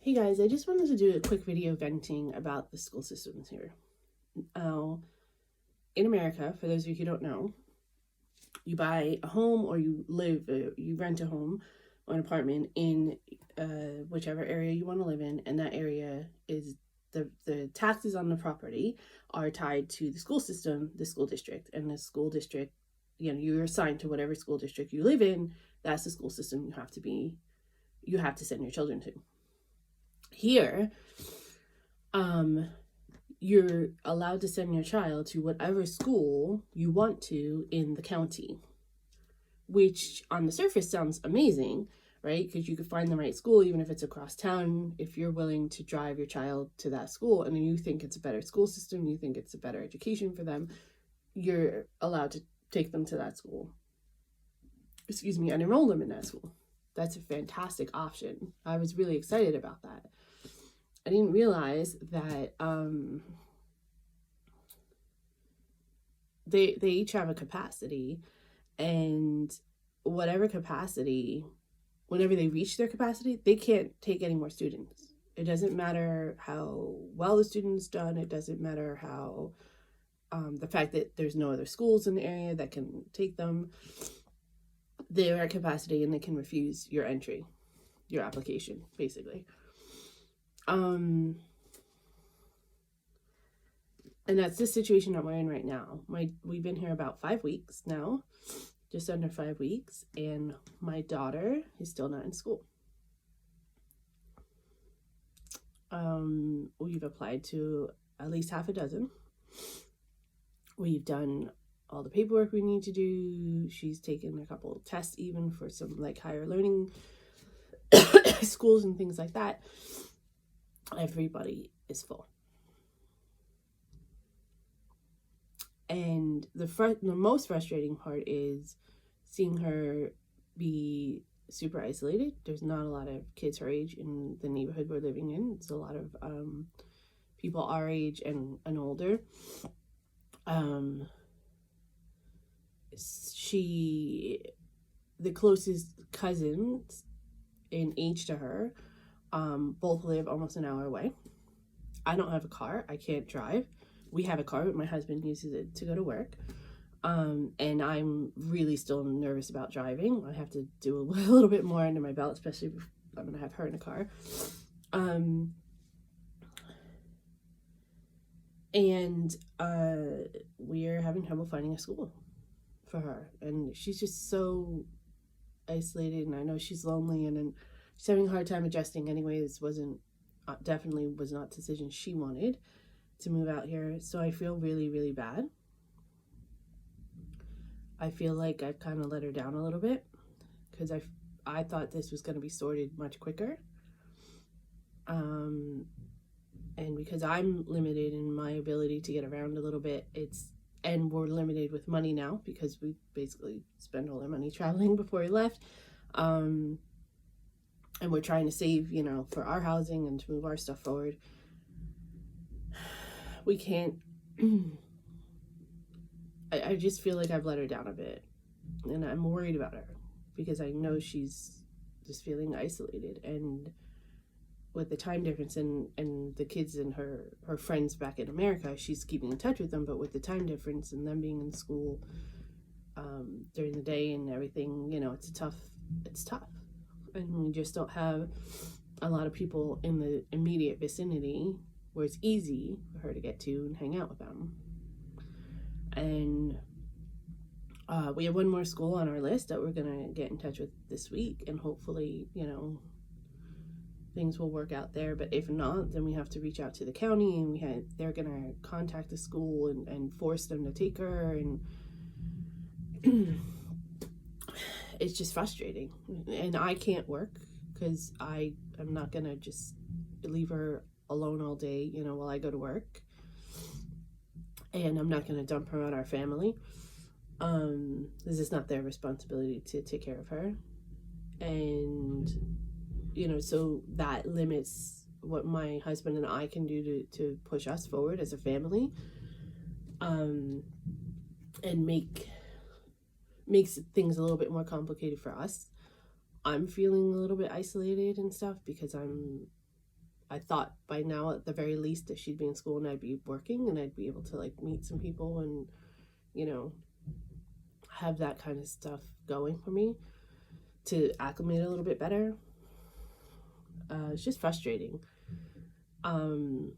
Hey guys, I just wanted to do a quick video venting about the school systems here. In America, for those of you who don't know, you buy a home or you rent a home or an apartment in whichever area you want to live in, and that area is the taxes on the property are tied to the school system, the school district, and the school district, you're assigned to whatever school district you live in. That's the school system you have to send your children to. Here, you're allowed to send your child to whatever school you want to in the county, which on the surface sounds amazing, right? Because you could find the right school even if it's across town, if you're willing to drive your child to that school and you think it's a better school system, you think it's a better education for them, you're allowed to take them to that school. And enroll them in that school. That's a fantastic option. I was really excited about that. I didn't realize that they each have a capacity, and whatever capacity, whenever they reach their capacity, they can't take any more students. It doesn't matter how well the student's done. It doesn't matter how the fact that there's no other schools in the area that can take them. They're at capacity and they can refuse your entry, your application, basically. And that's the situation that we're in right now. We've been here about 5 weeks now, just under 5 weeks, and my daughter is still not in school. We've applied to at least half a dozen. We've done all the paperwork we need to do. She's taken a couple of tests even for some higher learning schools and things like that. Everybody is full. And the most frustrating part is seeing her be super isolated. There's not a lot of kids her age in the neighborhood we're living in. It's a lot of people our age and older. The closest cousins in age to her, both live almost an hour away. I don't have a car. I can't drive. We have a car, but my husband uses it to go to work. And I'm really still nervous about driving. I have to do a little bit more under my belt, especially if I'm going to have her in the car. And we're having trouble finding a school for her. And she's just so isolated, and I know she's lonely, and she's having a hard time adjusting anyway. This definitely was not the decision she wanted to move out here. So I feel really, really bad. I feel like I've kind of let her down a little bit because I thought this was going to be sorted much quicker. And because I'm limited in my ability to get around a little bit, and we're limited with money now because we basically spent all our money traveling before we left. And we're trying to save, for our housing and to move our stuff forward. We can't. I just feel like I've let her down a bit, and I'm worried about her because I know she's just feeling isolated, and with the time difference and the kids and her friends back in America, she's keeping in touch with them, but with the time difference and them being in school during the day and everything, it's tough, and we just don't have a lot of people in the immediate vicinity where it's easy for her to get to and hang out with them. And we have one more school on our list that we're gonna get in touch with this week, and hopefully, things will work out there. But if not, then we have to reach out to the county, and they're gonna contact the school and force them to take her, and it's just frustrating. And I can't work because I am not gonna just leave her alone all day, while I go to work. And I'm not gonna dump her on our family. This is not their responsibility to take care of her. And so that limits what my husband and I can do to push us forward as a family, and makes things a little bit more complicated for us. I'm feeling a little bit isolated and stuff because I'm I thought by now at the very least that she'd be in school and I'd be working and I'd be able to like meet some people and, you know, have that kind of stuff going for me to acclimate a little bit better. It's just frustrating. And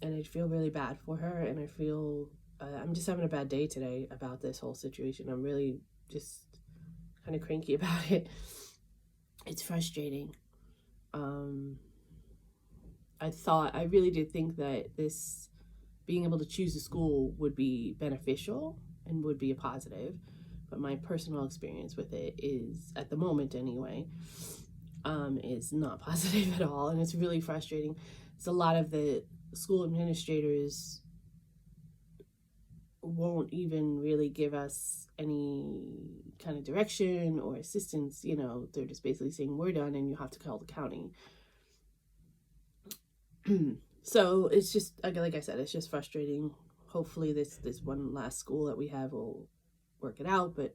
I feel really bad for her, and I feel I'm just having a bad day today about this whole situation. I'm really just kind of cranky about it. It's frustrating. I really did think that this being able to choose a school would be beneficial and would be a positive, but my personal experience with it is, at the moment anyway, is not positive at all, and it's really frustrating. It's a lot of the school administrators won't even really give us any kind of direction or assistance. You know, they're just basically saying we're done and you have to call the county. So it's just, like I said, it's just frustrating. Hopefully this one last school that we have will work it out, but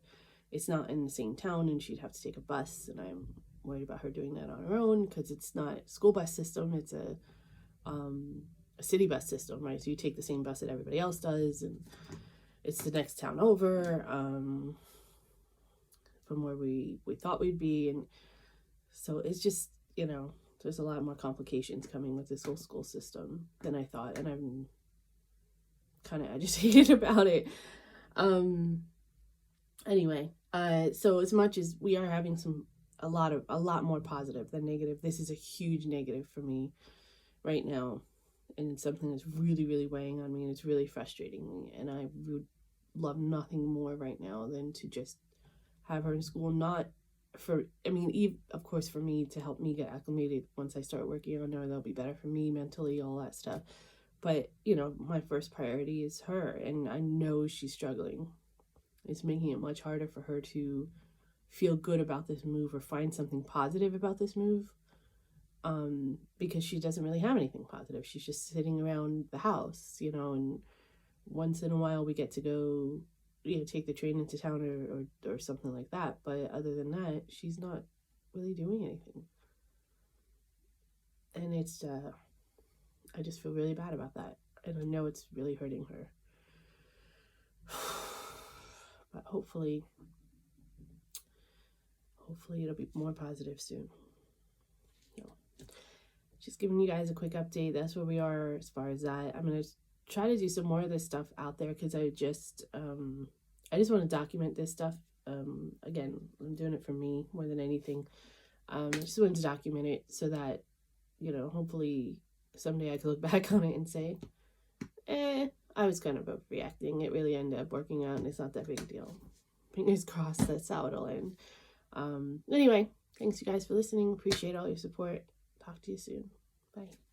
it's not in the same town and she'd have to take a bus, and I'm worried about her doing that on her own because it's not a school bus system, it's a city bus system, right? So you take the same bus that everybody else does, and it's the next town over from where we thought we'd be. And so it's just, you know, there's a lot more complications coming with this whole school system than I thought, and I'm kind of agitated about it. Anyway, so as much as we are having a lot more positive than negative, this is a huge negative for me right now, and it's something that's really, really weighing on me, and it's really frustrating me, and I would love nothing more right now than to just have her in school. Not for, I mean, of course for me, to help me get acclimated once I start working on her, that'll be better for me mentally, all that stuff, but, you know, my first priority is her, and I know she's struggling. It's making it much harder for her to feel good about this move or find something positive about this move, because she doesn't really have anything positive. She's just sitting around the house, you know, and once in a while we get to go, you know, take the train into town or something like that, but other than that, she's not really doing anything. And it's I just feel really bad about that, and I know it's really hurting her. But hopefully it'll be more positive soon. Just giving you guys a quick update. That's where we are as far as that. I'm going to try to do some more of this stuff out there because I just want to document this stuff. Again, I'm doing it for me more than anything. I just wanted to document it so that, you know, hopefully someday I can look back on it and say, I was kind of overreacting. It really ended up working out and it's not that big a deal. Fingers crossed that's how it'll end. Anyway, thanks you guys for listening. Appreciate all your support. Talk to you soon. Bye.